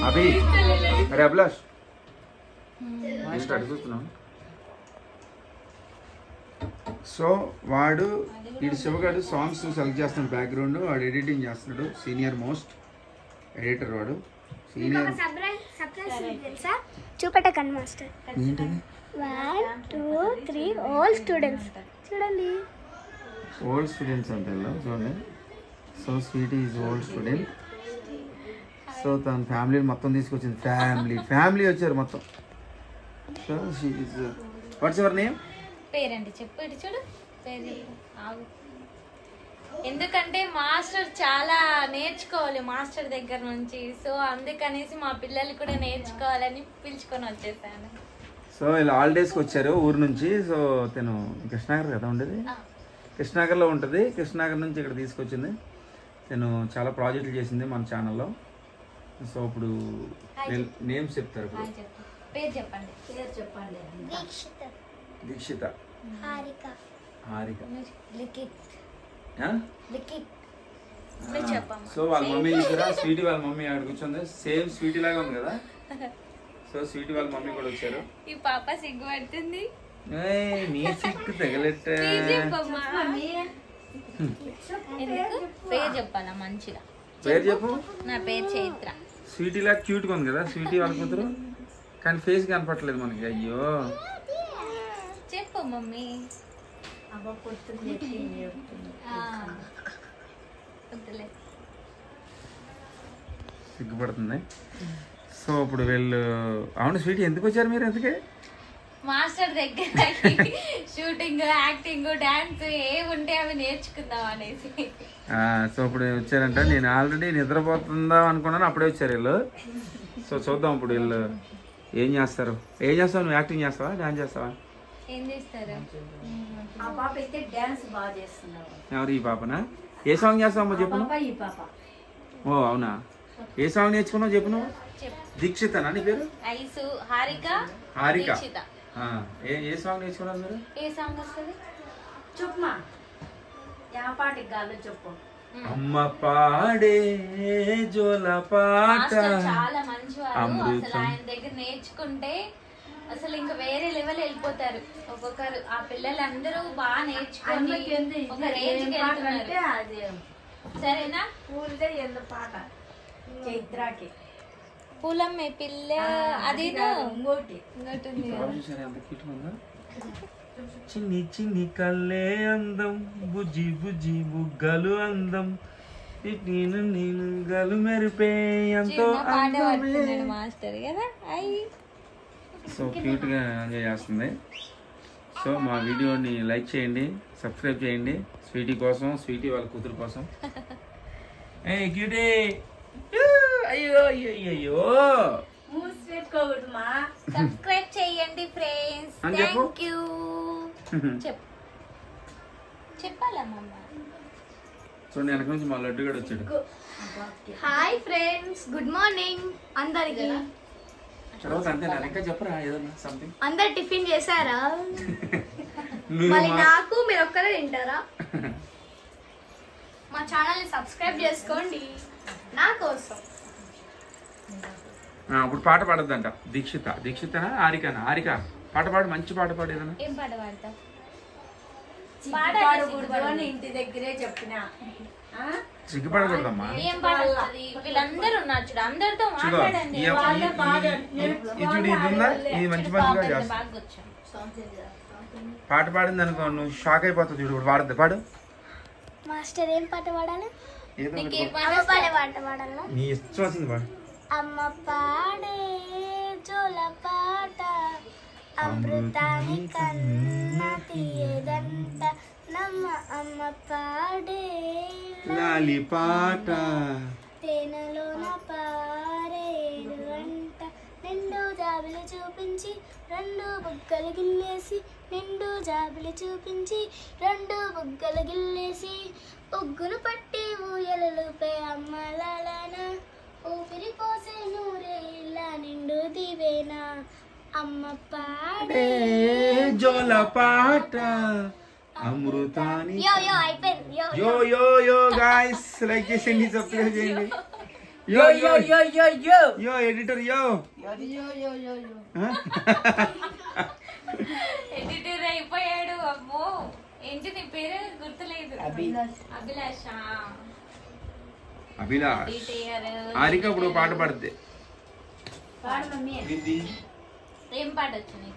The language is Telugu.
అభి అరే అభిలాష్ స్టార్ట్ చూస్తున్నాం. సో వాడు వీడు శివగాడు సాంగ్స్ సెలెక్ట్ చేస్తున్నాడు, బ్యాక్గ్రౌండ్ వాడు ఎడిటింగ్ చేస్తున్నాడు. సీనియర్ మోస్ట్ ఎడిటర్ వాడు. సీనియర్ చూపెట్టకండి మాస్టర్. ఏంటది? 1 2 3 ఆల్ స్టూడెంట్స్ చూడండి. ఓల్డ్ స్టూడెంట్స్ అంటే చూడండి. So Sweety is old student. So తన ఫ్యామిలీ మొత్తం తీసుకొచ్చింది. ఫ్యామిలీ వచ్చారు మొత్తం. So she is what's your name? పేరండి చెప్పు, ఇటు చూడు పేరు చెప్పు. ఆగు. ఎందుకంటే మాస్టర్ చాలా నేర్చుకోవాలి మాస్టర్ దగ్గర నుంచి. సో అందుకనేసి మా పిల్లలు కూడా నేర్చుకోవాలని పిలుచుకొని వచ్చేసాను. సో ఇలా హాలిడేస్కి వచ్చారు ఊరు నుంచి. సో తను కృష్ణాగర్ కదా ఉండేది, కృష్ణాగర్లో ఉంటుంది. కృష్ణాగర్ నుంచి ఇక్కడ తీసుకొచ్చింది. తను చాలా ప్రాజెక్టులు చేసింది మన ఛానల్లో. సో ఇప్పుడు నేమ్స్ చెప్తారు. ఇప్పుడు పేరు చెప్పండి. దీక్షిత, హారిక, సో వాళ్ళ మమ్మీ చూసారా, స్వీటీ వాళ్ళ మమ్మీ అక్కడ కూర్చుంది. సేమ్ స్వీటీ లాగా ఉంది కదా. సో స్వీటీ వాళ్ళ మమ్మీ కూడా వచ్చారు. ఈ పాప సిగ్గుపడుతుంది. నీ సిగ్గు తగలెట్ట. పేరు చెప్పాలా మంచిగా? పేరు చెప్పు. నా పేరు చైత్ర. స్వీటీ లాగా క్యూట్గా ఉంది కదా స్వీటీ వాళ్ళ కూతురు, కానీ ఫేస్ కనపట్లేదు మనకి. అయ్యో చెప్పు మమ్మీ. సిగ్గుపడుతుంది. సో ఇప్పుడు వీళ్ళు అవును స్వీటీ ఎందుకు వచ్చారు మీరు? ఎందుకే మాస్టర్ దగ్గర షూటింగ్, యాక్టింగ్, డాన్స్ ఏ ఉంటే అవి నేర్చుకుందాం అనేసి. సో ఇప్పుడు వచ్చారంట. నేను ఆల్రెడీ నిద్రపోతుందా అనుకున్నాను, అప్పుడే వచ్చారు వీళ్ళు. సో చూద్దాం ఇప్పుడు వీళ్ళు ఏం చేస్తారు. ఏం చేస్తావు నువ్వు? యాక్టింగ్ చేస్తావా, డాన్స్ చేస్తావా? ఏం చేస్తారు? ఆ పాప అయితే డాన్స్ బాగా చేస్తున్నారు. ఎవరు? ఈ పాపనా? ఏ సాంగ్ చేస్తావమ్మా చెప్పు. ఈ పాప. ఓ అవునా? ఏ సాంగ్ నేర్చుకున్నావు చెప్పు నువ్వు? దీక్షితనా నీ పేరు? ఐసు హారిక. దీక్షిత. ఏ సాంగ్ నేర్చుకున్నారు మీరు? ఏ సాంగ్ వస్తుంది చెప్పుమా. యా పాటకి గాలో చెప్పు. అమ్మ పాడే జోల పాట. చాలా మంచివారు. అసలు ఆయన దగ్గర నేర్చుకుంటే అసలు ఇంకా వేరే లెవెల్ వెళ్ళిపోతారు ఒక్కొక్కరు. ఆ పిల్లలందరూ బాగా నేర్చుకొని ఒక రేంజ్కి వెళ్తున్నారు. సరేనా? పూలదే ఎందు పాట చైత్రాకి. పూలమ్మే పిల్ల అది ఇంకోటి చిన్ని చిన్ని కళ్ళే అందం, బుజ్జి బుజ్జి బుగ్గలు అందం, నేను నేను గలు మెరిపే ఎంతో మాస్టర్ కదా. సో క్యూట్ గా ఎంజాయ్ చేస్తుంది. సో మా వీడియోని లైక్ చేయండి, సబ్స్క్రైబ్ చేయండి. స్వీటీ కోసం, స్వీటీ వాళ్ళ కూతురు కోసం. క్యూటీ. అయ్యో అయ్యో అయ్యో సబ్స్క్రైబ్ చేయండి ఫ్రెండ్స్. Thank you. చెప్పాలమ్మా. చూడండి వెనక నుంచి మా లడ్డు కూడా వచ్చాడు. హాయ్ ఫ్రెండ్స్, గుడ్ మార్నింగ్ అందరికి. తర్వాత అంతే ఇంకా చెప్పరా ఏదన్నా సంథింగ్. అందరు టిఫిన్ చేశారా? మళ్ళీ నాకు మీరు ఒక్కరే తింటారా? మా ఛానల్ ని సబ్స్క్రైబ్ చేసుకోండి నా కోసం. ఇప్పుడు పాట పాడద్దంట. దీక్షితనా హారికనా? హారిక పాట పాడు, మంచి పాట పాడు ఏదన్నా. ఏం పాట పాడతావు? ఇంటి దగ్గరే చెప్పినా సిగ్గుపడకూడదమ్మా. ఏం పాట వస్తుంది? వీళ్ళందరూ ఉన్నారు చూడు, అందరితో మాట్లాడండి. ఇది ఉందా? ఇది మంచి మంచిగా చేస్తా. పాట పాడింది అనుకో నువ్వు షాక్ అయిపోతావు. చూడు ఇప్పుడు పాడద్దు. పాడు మాస్టర్. ఏం పాట పాడాలి? పాట పాడాలా? నీ ఇష్టం వచ్చింది పాడు. అమ్మ పాడే జోల పాట, అమృతాని కన్న తీయదంట, నమ్మ అమ్మ పాడే లాలి పాట, తేనెలోన పారేడు అంట, నిండు జాబిలు చూపించి రెండు బుగ్గలు గిల్లేసి, నిండు జాబిలు చూపించి రెండు బుగ్గలు గిల్లేసి, ఉగ్గును పట్టి ఊయలలుపే అమ్మలాలన, ఊపిరి పోసే నూరేళ్ళ నిండు దివేనా, అమ్మ పాడే జోల పాట అమృతాని. యో యో అయిపోయింది. యో యో యో గాయ్స్, లైక్ చేయండి, సబ్స్క్రైబ్ చేయండి. యో యో యో యో యో యో ఎడిటర్ యో ఎడిటర్ అయిపోయాడు. అమ్మో ఏంటి నీ పేరు గుర్తులేదు. అభిలాష్. అభిలాష్ హారిక ఇప్పుడు పాట పాడితే ఏం పాట వచ్చింది?